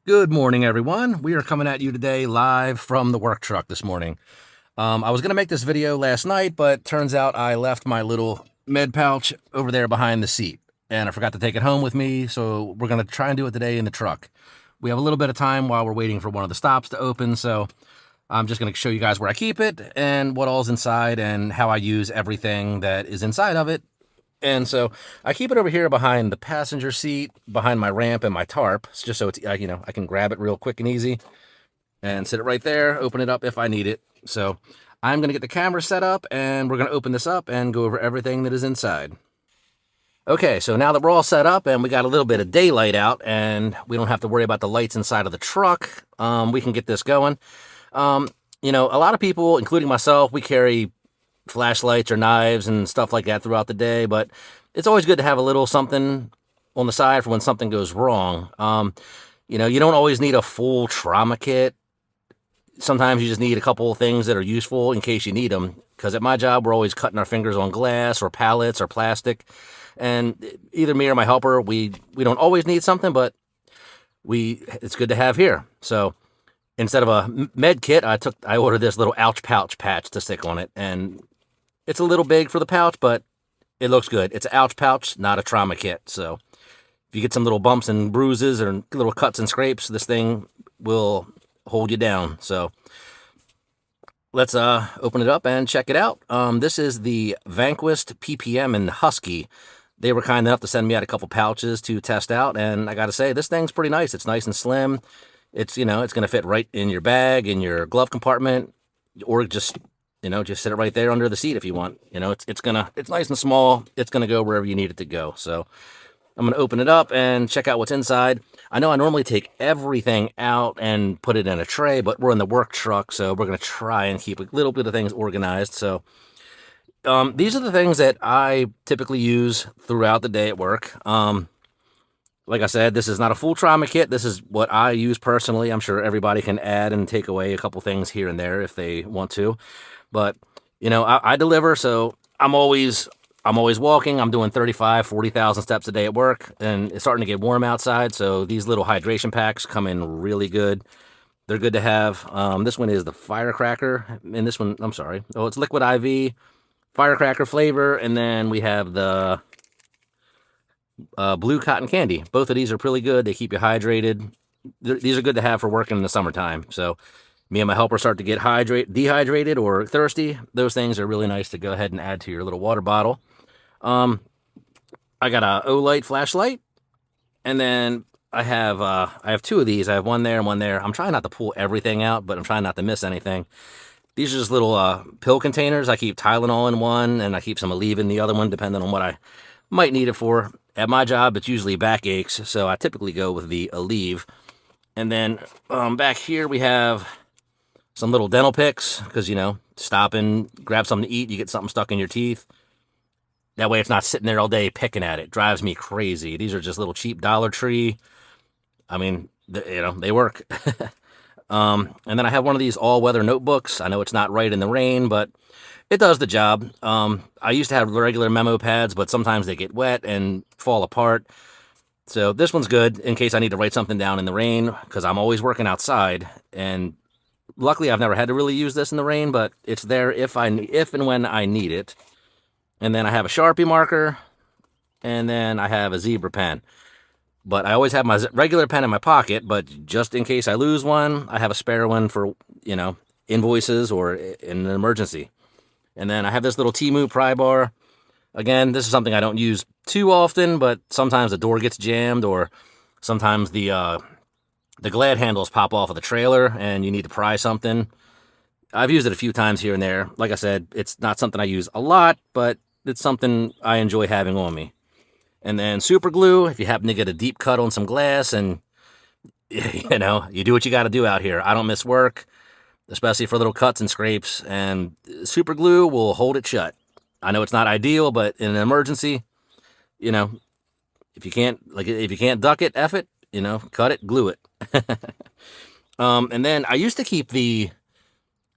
Good morning, everyone. We are coming at you today live from the work truck this morning. I was going to make this video last night, but turns out I left my little med pouch over there behind the seat, and I forgot to take it home with me, so we're going to try and do it today in the truck. We have a little bit of time while we're waiting for one of the stops to open, so I'm just going to show you guys where I keep it and what all's inside and how I use everything that is inside of it. And so I keep it over here behind the passenger seat, behind my ramp and my tarp, just so it's, I can grab it real quick and easy and sit it right there, open it up if I need it. So I'm going to get the camera set up and we're going to open this up and go over everything that is inside. Okay, so now that we're all set up and we got a little bit of daylight out and we don't have to worry about the lights inside of the truck, we can get this going. A lot of people, including myself, we carry flashlights or knives and stuff like that throughout the day, but it's always good to have a little something on the side for when something goes wrong. You don't always need a full trauma kit. Sometimes you just need a couple of things that are useful in case you need them, because at my job we're always cutting our fingers on glass or pallets or plastic, and either me or my helper, we don't always need something, but it's good to have here. So instead of a med kit, I ordered this little ouch pouch patch to stick on it, and it's a little big for the pouch, but it looks good. It's an ouch pouch, not a trauma kit. So if you get some little bumps and bruises or little cuts and scrapes, this thing will hold you down. So let's open it up and check it out. This is the Vanquist PPM in Husky. They were kind enough to send me out a couple pouches to test out, and I got to say, this thing's pretty nice. It's nice and slim. It's going to fit right in your bag, in your glove compartment, or just sit it right there under the seat if you want. It's nice and small. It's going to go wherever you need it to go. So I'm going to open it up and check out what's inside. I know I normally take everything out and put it in a tray, but we're in the work truck, so we're going to try and keep a little bit of things organized. So these are the things that I typically use throughout the day at work. Like I said, this is not a full trauma kit. This is what I use personally. I'm sure everybody can add and take away a couple things here and there if they want to. But, I deliver, so I'm always walking. I'm doing 35, 40,000 steps a day at work, and it's starting to get warm outside, so these little hydration packs come in really good. They're good to have. This one is the Firecracker, and this one, I'm sorry. Oh, it's Liquid IV, Firecracker flavor, and then we have the Blue Cotton Candy. Both of these are pretty good. They keep you hydrated. These are good to have for working in the summertime. So me and my helper start to get dehydrated or thirsty. Those things are really nice to go ahead and add to your little water bottle. I got a Olight flashlight, and then I have two of these. I have one there and one there. I'm trying not to pull everything out, but I'm trying not to miss anything. These are just little pill containers. I keep Tylenol in one, and I keep some Aleve in the other one, depending on what I might need it for. At my job, it's usually backaches, so I typically go with the Aleve. And then back here we have some little dental picks, because, stop and grab something to eat, you get something stuck in your teeth. That way it's not sitting there all day picking at it. Drives me crazy. These are just little cheap Dollar Tree. I mean, they work. And then I have one of these all-weather notebooks. I know it's not right in the rain, but it does the job. I used to have regular memo pads, but sometimes they get wet and fall apart. So this one's good in case I need to write something down in the rain, because I'm always working outside, and luckily I've never had to really use this in the rain, but it's there if and when I need it. And then I have a Sharpie marker, and then I have a zebra pen. But I always have my regular pen in my pocket, but just in case I lose one, I have a spare one for, invoices or in an emergency. And then I have this little Temu pry bar. Again, this is something I don't use too often, but sometimes the door gets jammed, or sometimes the glad handles pop off of the trailer and you need to pry something. I've used it a few times here and there. Like I said, it's not something I use a lot, but it's something I enjoy having on me. And then super glue, if you happen to get a deep cut on some glass, and you do what you got to do out here. I don't miss work, especially for little cuts and scrapes, and super glue will hold it shut. I know it's not ideal, but in an emergency, if you can't duck it, F it, cut it, glue it. And then I used to keep the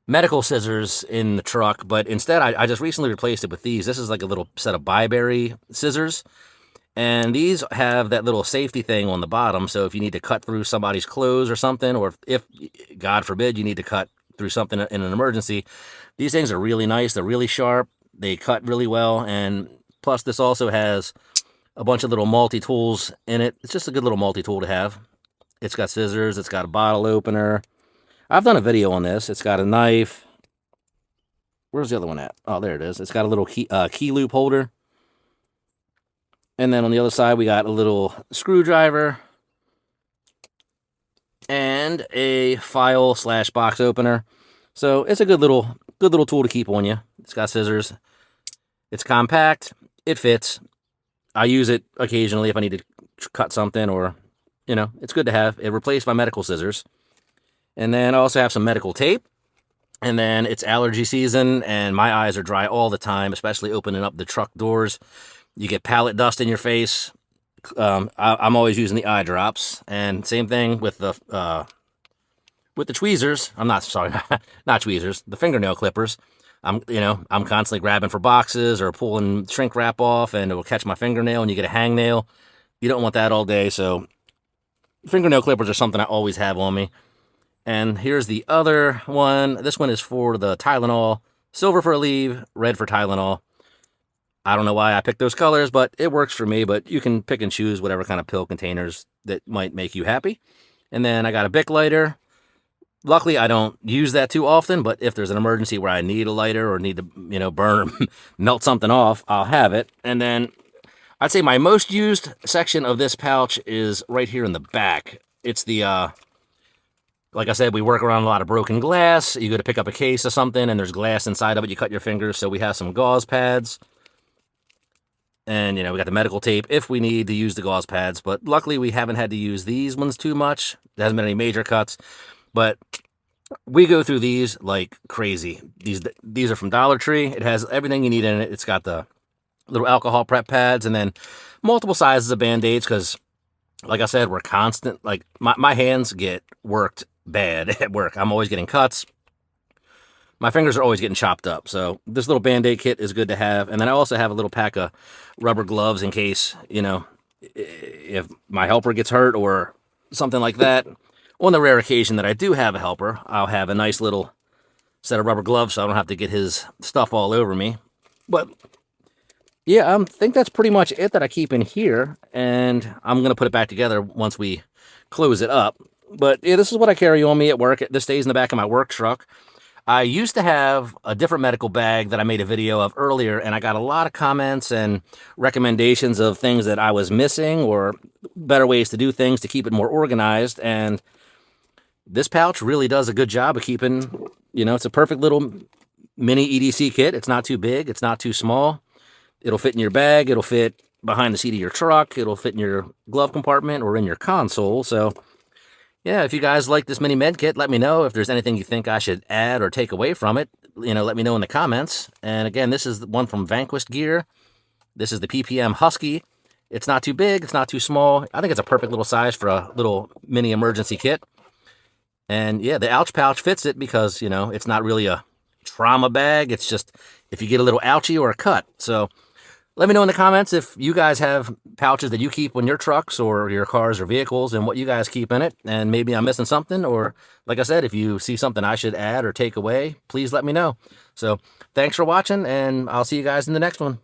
medical scissors in the truck, but instead I just recently replaced it with these. This is like a little set of Byberry scissors, And these have that little safety thing on the bottom, so if you need to cut through somebody's clothes or something, or if God forbid, you need to cut through something in an emergency, these things are really nice. They're really sharp. They cut really well, and plus this also has a bunch of little multi-tools in it. It's just a good little multi-tool to have. It's got scissors. It's got a bottle opener. I've done a video on this. It's got a knife. Where's the other one at? Oh, there it is. It's got a little key loop holder. And then on the other side, we got a little screwdriver and a file / box opener. So it's a good little tool to keep on you. It's got scissors. It's compact. It fits. I use it occasionally if I need to cut something, or, you know, it's good to have. It replaced my medical scissors. And then I also have some medical tape. And then it's allergy season, and my eyes are dry all the time, especially opening up the truck doors. You get pallet dust in your face. I'm always using the eye drops, and same thing with the tweezers. I'm not sorry, not tweezers. The fingernail clippers. I'm constantly grabbing for boxes or pulling shrink wrap off, and it will catch my fingernail, and you get a hangnail. You don't want that all day, so fingernail clippers are something I always have on me. And here's the other one. This one is for the Tylenol. Silver for Aleve, red for Tylenol. I don't know why I picked those colors, but it works for me. But you can pick and choose whatever kind of pill containers that might make you happy. And then I got a Bic lighter. Luckily, I don't use that too often, but if there's an emergency where I need a lighter or need to, burn or melt something off, I'll have it. And then I'd say my most used section of this pouch is right here in the back. It's the, like I said, we work around a lot of broken glass. You go to pick up a case or something, and there's glass inside of it. You cut your fingers, so we have some gauze pads. And, we got the medical tape if we need to use the gauze pads. But luckily, we haven't had to use these ones too much. There hasn't been any major cuts. But we go through these like crazy. These are from Dollar Tree. It has everything you need in it. It's got the little alcohol prep pads and then multiple sizes of Band-Aids because, like I said, we're constant. Like, my hands get worked bad at work. I'm always getting cuts. My fingers are always getting chopped up. So this little Band-Aid kit is good to have. And then I also have a little pack of rubber gloves in case, if my helper gets hurt or something like that. On the rare occasion that I do have a helper, I'll have a nice little set of rubber gloves so I don't have to get his stuff all over me. But yeah, I think that's pretty much it that I keep in here. And I'm going to put it back together once we close it up. But yeah, this is what I carry on me at work. This stays in the back of my work truck. I used to have a different medical bag that I made a video of earlier, and I got a lot of comments and recommendations of things that I was missing or better ways to do things to keep it more organized. And this pouch really does a good job of keeping, it's a perfect little mini EDC kit. It's not too big. It's not too small. It'll fit in your bag. It'll fit behind the seat of your truck. It'll fit in your glove compartment or in your console. So yeah, if you guys like this mini med kit, let me know. If there's anything you think I should add or take away from it, let me know in the comments. And again, this is one from Vanquished Gear. This is the PPM Husky. It's not too big. It's not too small. I think it's a perfect little size for a little mini emergency kit. And yeah, the ouch pouch fits it because, it's not really a trauma bag. It's just if you get a little ouchie or a cut. So let me know in the comments if you guys have pouches that you keep on your trucks or your cars or vehicles and what you guys keep in it. And maybe I'm missing something. Or like I said, if you see something I should add or take away, please let me know. So thanks for watching, and I'll see you guys in the next one.